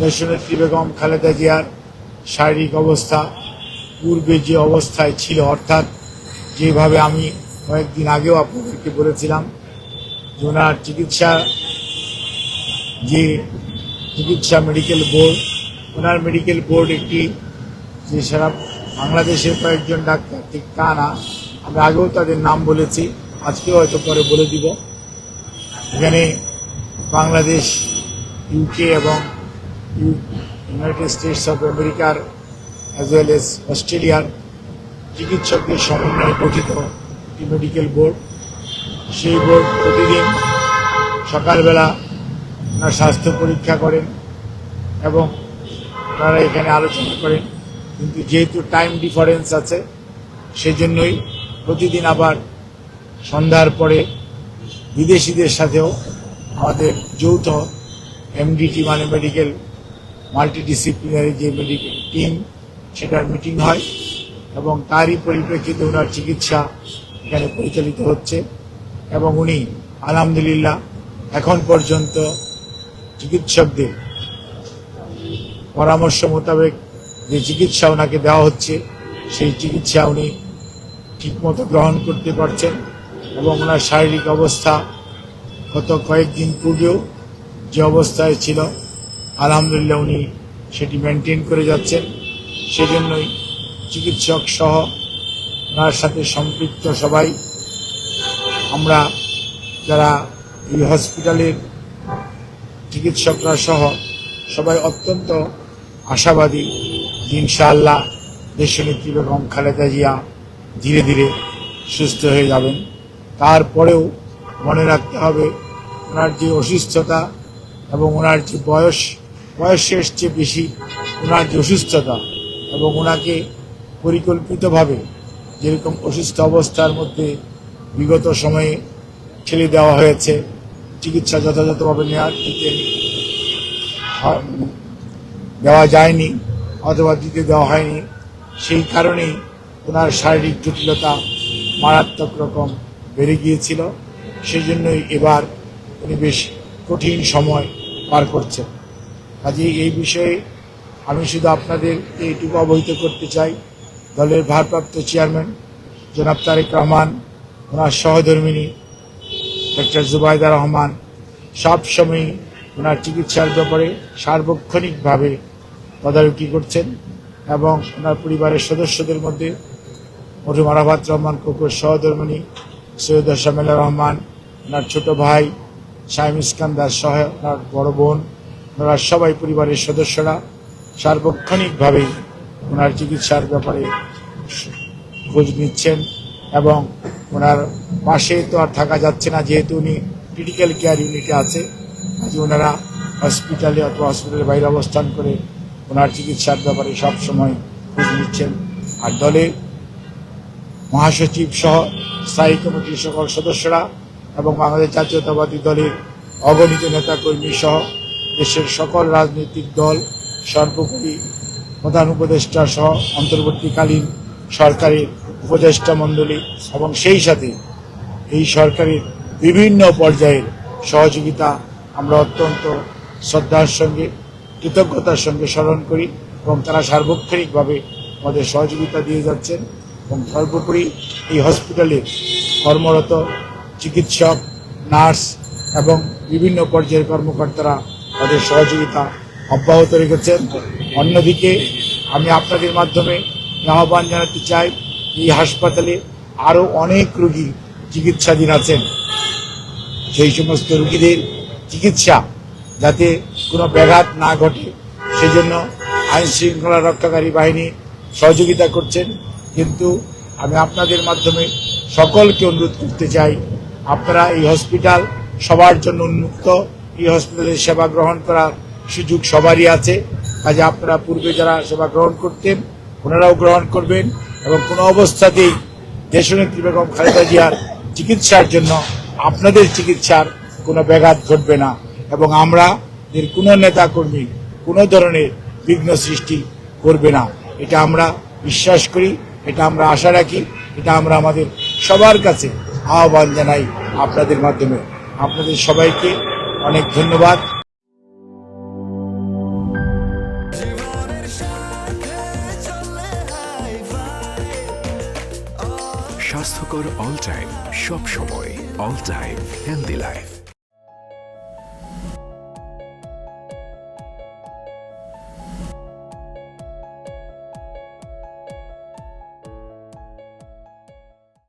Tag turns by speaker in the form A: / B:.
A: দেশনেত্রী বেগম খালেদা জিয়ার শারীরিক অবস্থা পূর্বে যে অবস্থায় ছিল, অর্থাৎ যেভাবে আমি কয়েকদিন আগেও আপনাদেরকে বলেছিলাম যে ওনার চিকিৎসা মেডিকেল বোর্ড, ওনার মেডিকেল বোর্ড একটি যে সারা বাংলাদেশের কয়েকজন ডাক্তার, ঠিক তা না, আমরা আগেও তাদের নাম বলেছি, আজকেও হয়তো পরে বলে দিব। এখানে বাংলাদেশ, ইউকে এবং ইউনাইটেড স্টেটস অফ আমেরিকার অ্যাজ ওয়েল এস অস্ট্রেলিয়ার চিকিৎসকদের সমন্বয়ে গঠিত একটি মেডিকেল বোর্ড। সেই বোর্ড প্রতিদিন সকালবেলা ওনার স্বাস্থ্য পরীক্ষা করেন এবং ওনারা এখানে আলোচনা করেন, কিন্তু যেহেতু টাইম ডিফারেন্স আছে সেজন্যই প্রতিদিন আবার সন্ধ্যার পরে বিদেশিদের সাথেও আমাদের যৌথ এমডিটি মানে মেডিকেল মাল্টিডিসিপ্লিনারি যে মেডিকেল টিম, সেটার মিটিং হয় এবং তারই পরিপ্রেক্ষিতে ওনার চিকিৎসা এখানে পরিচালিত হচ্ছে এবং উনি আলহামদুলিল্লাহ এখন পর্যন্ত চিকিৎসকদের পরামর্শ মোতাবেক যে চিকিৎসা ওনাকে দেওয়া হচ্ছে সেই চিকিৎসা উনি ঠিকমতো গ্রহণ করতে পারছেন এবং ওনার শারীরিক অবস্থা গত কয়েকদিন পূর্বেও যে অবস্থায় ছিল আলহামদুলিল্লাহ উনি সেটি মেনটেন করে যাচ্ছেন। সেজন্যই চিকিৎসক সহ ওনার সাথে সম্পৃক্ত সবাই, আমরা যারা এই হসপিটালের চিকিৎসকরা সহ সবাই অত্যন্ত আশাবাদী যে ইনশাআল্লাহ দেশনেত্রী বেগম খালেদা জিয়া ধীরে ধীরে সুস্থ হয়ে যাবেন। তারপরেও মনে রাখতে হবে ওনার যে অসুস্থতা এবং ওনার যে বয়সের চেয়ে বেশি ওনার যে অসুস্থতা এবং ওনাকে পরিকল্পিতভাবে যেরকম অসুস্থ অবস্থার মধ্যে বিগত সময়ে ঠেলে দেওয়া হয়েছে, চিকিৎসা যথাযথভাবে দেওয়া যায়নি অথবা দিতে দেওয়া হয়নি, সেই কারণেই ওনার শারীরিক জটিলতা মারাত্মক রকম বেড়ে গিয়েছিল। সেই জন্যই এবার উনি বেশ কঠিন সময় পার করছেন। কাজেই এই বিষয়ে আমি শুধু আপনাদের এইটুকু অবহিত করতে চাই, দলের ভারপ্রাপ্ত চেয়ারম্যান জনাব তারেক রহমান, ওনার সহধর্মিণী ডক্টর জুবাইদা রহমান সবসময়ই ওনার চিকিৎসার ব্যাপারে সার্বক্ষণিকভাবে তদারকি করছেন এবং ওনার পরিবারের সদস্যদের মধ্যে মরহুম আরাফাত রহমান কোকোর সহধর্মিণী সৈয়দা শামেলা রহমান, ওনার ছোট ভাই শাইম ইস্কান্দার সহ ওনার বড় বোন, ওনারা সবাই পরিবারের সদস্যরা সার্বক্ষণিকভাবে ওনার চিকিৎসার ব্যাপারে খোঁজ নিচ্ছেন এবং ওনার পাশে তো আর থাকা যাচ্ছে না, যেহেতু উনি ক্রিটিক্যাল কেয়ার ইউনিটে আছে, কাজে ওনারা হসপিটালে অথবা হসপিটালের বাইরে অবস্থান করে ওনার চিকিৎসার ব্যাপারে সবসময় খোঁজ নিচ্ছেন। আর দলের মহাসচিব সহ স্থায়ী কমিটির সকল সদস্যরা এবং বাংলাদেশ জাতীয়তাবাদী দলের অগণিত নেতাকর্মী সহ দেশের সকল রাজনৈতিক দল, সর্বোপরি প্রধান উপদেষ্টা সহ অন্তর্বর্তীকালীন সরকারের উপদেষ্টা মণ্ডলী এবং সেই সাথে এই সরকারের বিভিন্ন পর্যায়ের সহযোগিতা আমরা অত্যন্ত শ্রদ্ধার সঙ্গে কৃতজ্ঞতার সঙ্গে স্মরণ করি এবং তারা সার্বক্ষণিকভাবে আমাদের সহযোগিতা দিয়ে যাচ্ছেন এবং সর্বোপরি এই হসপিটালে কর্মরত চিকিৎসক, নার্স এবং বিভিন্ন পর্যায়ের কর্মকর্তারা তাদের সহযোগিতা অব্যাহত রেখেছেন। অন্যদিকে আমি আপনাদের মাধ্যমে আহ্বান জানাতে চাই, এই হাসপাতালে আরও অনেক রোগী চিকিৎসাধীন আছেন, সেই সমস্ত রোগীদের চিকিৎসা যাতে কোনো ব্যাঘাত না ঘটে সেজন্য আইন শৃঙ্খলা রক্ষাকারী বাহিনী সহযোগিতা করছেন। কিন্তু আমি আপনাদের মাধ্যমে সকলকে অনুরোধ করতে চাই, আপনারা এই হসপিটাল সবার জন্য উন্মুক্ত, এই হসপিটালের সেবা গ্রহণ করার সুযোগ সবারই আছে। কাজে আপনারা পূর্বে যারা সেবা গ্রহণ করতেন ওনারাও গ্রহণ করবেন এবং কোনো অবস্থাতেই দেশনেত্রী বেগম খালেদা জিয়ার চিকিৎসার জন্য আপনাদের চিকিৎসার কোনো ব্যাঘাত ঘটবে না এবং আমরা এর কোনো নেতাকর্মী কোনো ধরনের বিঘ্ন সৃষ্টি করবে না, এটা আমরা বিশ্বাস করি, এটা আমরা আশা রাখি, এটা আমরা আমাদের সবার কাছে আহ্বান জানাই আপনাদের মাধ্যমে। আপনাদের সবাইকে অনেক ধন্যবাদ।
B: স্বাস্থ্যকর অল টাইম, সব সময় অল টাইম হেলদি লাইফ।